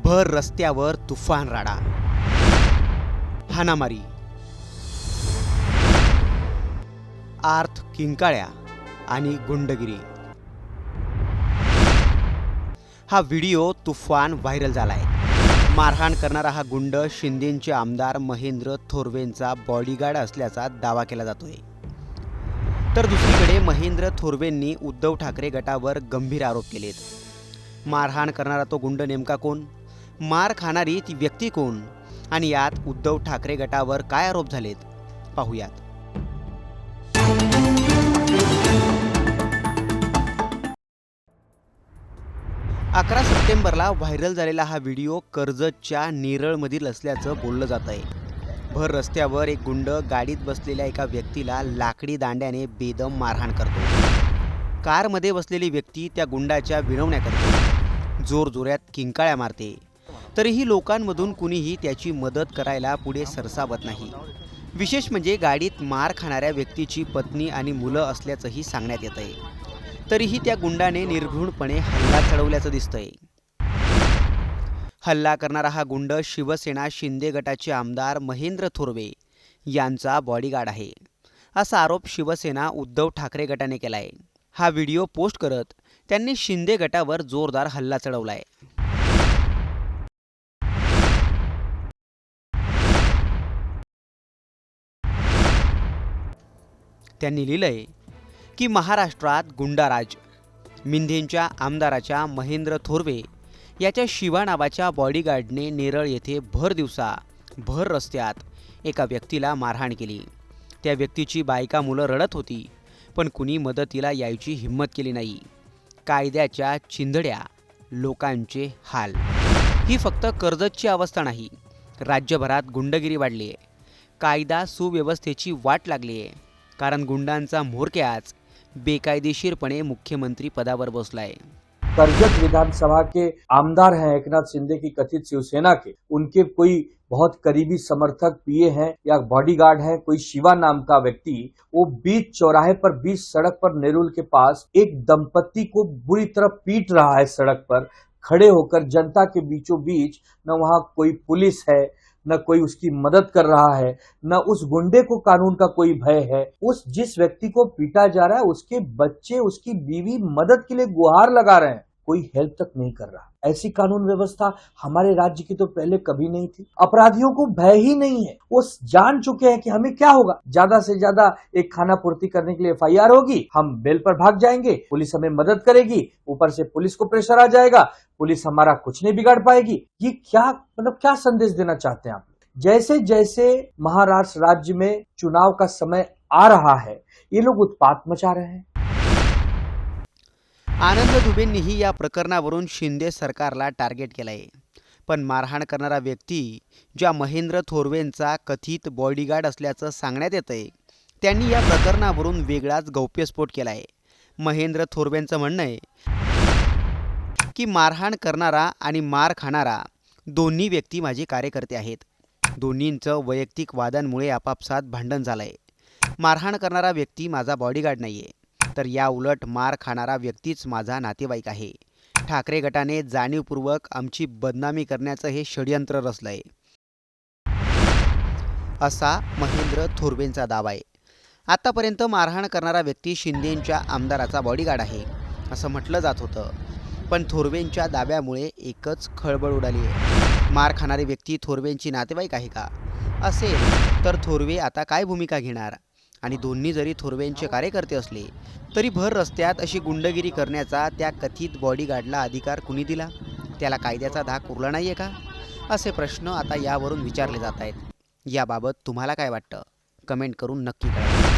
भर रस्त्यावर तुफान राडा, हाणामारी, आर्थ किंकाळ्या आणि गुंडगिरी। हा व्हिडिओ तुफान व्हायरल झालाय। मारहाण करणारा हा गुंड शिंदेचे आमदार महेंद्र थोरवेंचा बॉडीगार्ड असल्याचा दावा केला जातोय। तर दुसरीकडे महेंद्र थोरवेंनी उद्धव ठाकरे गटावर गंभीर आरोप केलेत। मारहाण करणारा तो गुंड नेमका कोण, मार खाणारी ती व्यक्ती कोण आणि यात उद्धव ठाकरे गटावर काय आरोप झालेत पाहूयात। 11 सप्टेंबरला व्हायरल झालेला हा व्हिडिओ कर्जतच्या नेरळमधील असल्याचं बोललं जात आहे। भर रस्त्यावर एक गुंड गाडीत बसलेल्या एका व्यक्तीला लाकडी दांड्याने बेदम मारहाण करतो। कारमध्ये बसलेली व्यक्ती त्या गुंडाच्या विनवण्या करते, जोरजोरात किंकाळ्या मारते, तरीही लोकांमधून कुणीही त्याची मदत करायला पुढे सरसावत नाही। विशेष म्हणजे गाडीत मार खाणाऱ्या व्यक्तीची पत्नी आणि मुलं असल्याचंही सांगण्यात येत आहे। तरीही त्या गुंडाने निर्घृणपणे हल्ला चढवल्याचं दिसतंय। हल्ला करणारा हा गुंड शिवसेना शिंदे गटाचे आमदार महेंद्र थोरवे यांचा बॉडीगार्ड आहे, असा आरोप शिवसेना उद्धव ठाकरे गटाने केलाय। हा व्हिडिओ पोस्ट करत त्यांनी शिंदे गटावर जोरदार हल्ला चढवलाय। त्यांनी लिहिलंय की महाराष्ट्रात गुंडाराज, मिंधेंच्या आमदाराच्या महेंद्र थोरवे याच्या शिवा नावाच्या बॉडीगार्डने नेरळ येथे भर दिवसा भर रस्त्यात एका व्यक्तीला मारहाण केली। त्या व्यक्तीची बायका मुलं रडत होती, पण कुणी मदतीला यायची हिंमत केली नाही। कायद्याच्या चिंधड्या लोकांचे हाल। ही फक्त कर्जतची अवस्था नाही, राज्यभरात गुंडगिरी वाढली आहे। कायदा सुव्यवस्थेची वाट लागली आहे, कारण गुंडांचा म्होरक्याच बेकायदेशीरपणे मुख्यमंत्री पदावर बसलाय। कर्जत विधानसभा के आमदार हैं एकनाथ शिंदे की कथित शिवसेना के, उनके कोई बहुत करीबी समर्थक पीए हैं या बॉडीगार्ड है, कोई शिवा नाम का व्यक्ति, वो बीच चौराहे पर, बीच सड़क पर नेरुल के पास एक दंपति को बुरी तरह पीट रहा है। सड़क पर खड़े होकर जनता के बीचों बीच, न वहां कोई पुलिस है, न कोई उसकी मदद कर रहा है, न उस गुंडे को कानून का कोई भय है। उस जिस व्यक्ति को पीटा जा रहा है उसके बच्चे, उसकी बीवी मदद के लिए गुहार लगा रहे हैं, कोई हेल्प तक नहीं कर रहा। ऐसी कानून व्यवस्था हमारे राज्य की तो पहले कभी नहीं थी। अपराधियों को भय ही नहीं है, वो जान चुके हैं कि हमें क्या होगा, ज्यादा से ज्यादा एक खाना पूर्ति करने के लिए FIR होगी, हम बेल पर भाग जाएंगे, पुलिस हमें मदद करेगी, ऊपर से पुलिस को प्रेशर आ जाएगा, पुलिस हमारा कुछ नहीं बिगाड़ पाएगी। ये क्या मतलब क्या संदेश देना चाहते हैं आप? जैसे जैसे महाराष्ट्र राज्य में चुनाव का समय आ रहा है, ये लोग उत्पात मचा रहे हैं। आनंद दुबेंनीही या प्रकरणावरून शिंदे सरकारला टार्गेट केलंय। पण मारहाण करणारा व्यक्ती ज्या महेंद्र थोरवेंचा कथित बॉडीगार्ड असल्याचं सांगण्यात येतंय, त्यांनी या प्रकरणावरून वेगळाच गौप्यस्फोट केलाय। महेंद्र थोरवेंचं म्हणणं आहे की मारहाण करणारा आणि मार खाणारा दोन्ही व्यक्ती माझे कार्यकर्ते आहेत। दोन्हींचं वैयक्तिक वादांमुळे आपापसात भांडण झालंय। मारहाण करणारा व्यक्ती माझा बॉडीगार्ड नाहीये, तर या उलट मार खाणारा व्यक्तीच माझा नातेवाईक आहे। ठाकरे गटाने जाणीवपूर्वक आमची बदनामी करण्याचं हे षडयंत्र रचलंय, असा महेंद्र थोरवेंचा दावा आहे। आतापर्यंत मारहाण करणारा व्यक्ती शिंदेंच्या आमदाराचा बॉडीगार्ड आहे असं म्हटलं जात होतं, पण थोरवेंच्या दाव्यामुळे एकच खळबळ उडाली आहे। मार खाणारी व्यक्ती थोरवेंची नातेवाईक आहे का? असेल तर थोरवे आता काय भूमिका घेणार? आणि दोन्ही जरी थोरवेंचे कार्यकर्ते असले तरी भर रस्त्यात अशी गुंडगिरी करण्याचा त्या कथित बॉडीगार्डला अधिकार कुणी दिला? त्याला कायद्याचा धाक उरला नाहीये का? असे प्रश्न आता यावरून विचारले जात आहेत। याबाबत तुम्हाला काय वाटतं? कमेंट करून नक्की कळवा।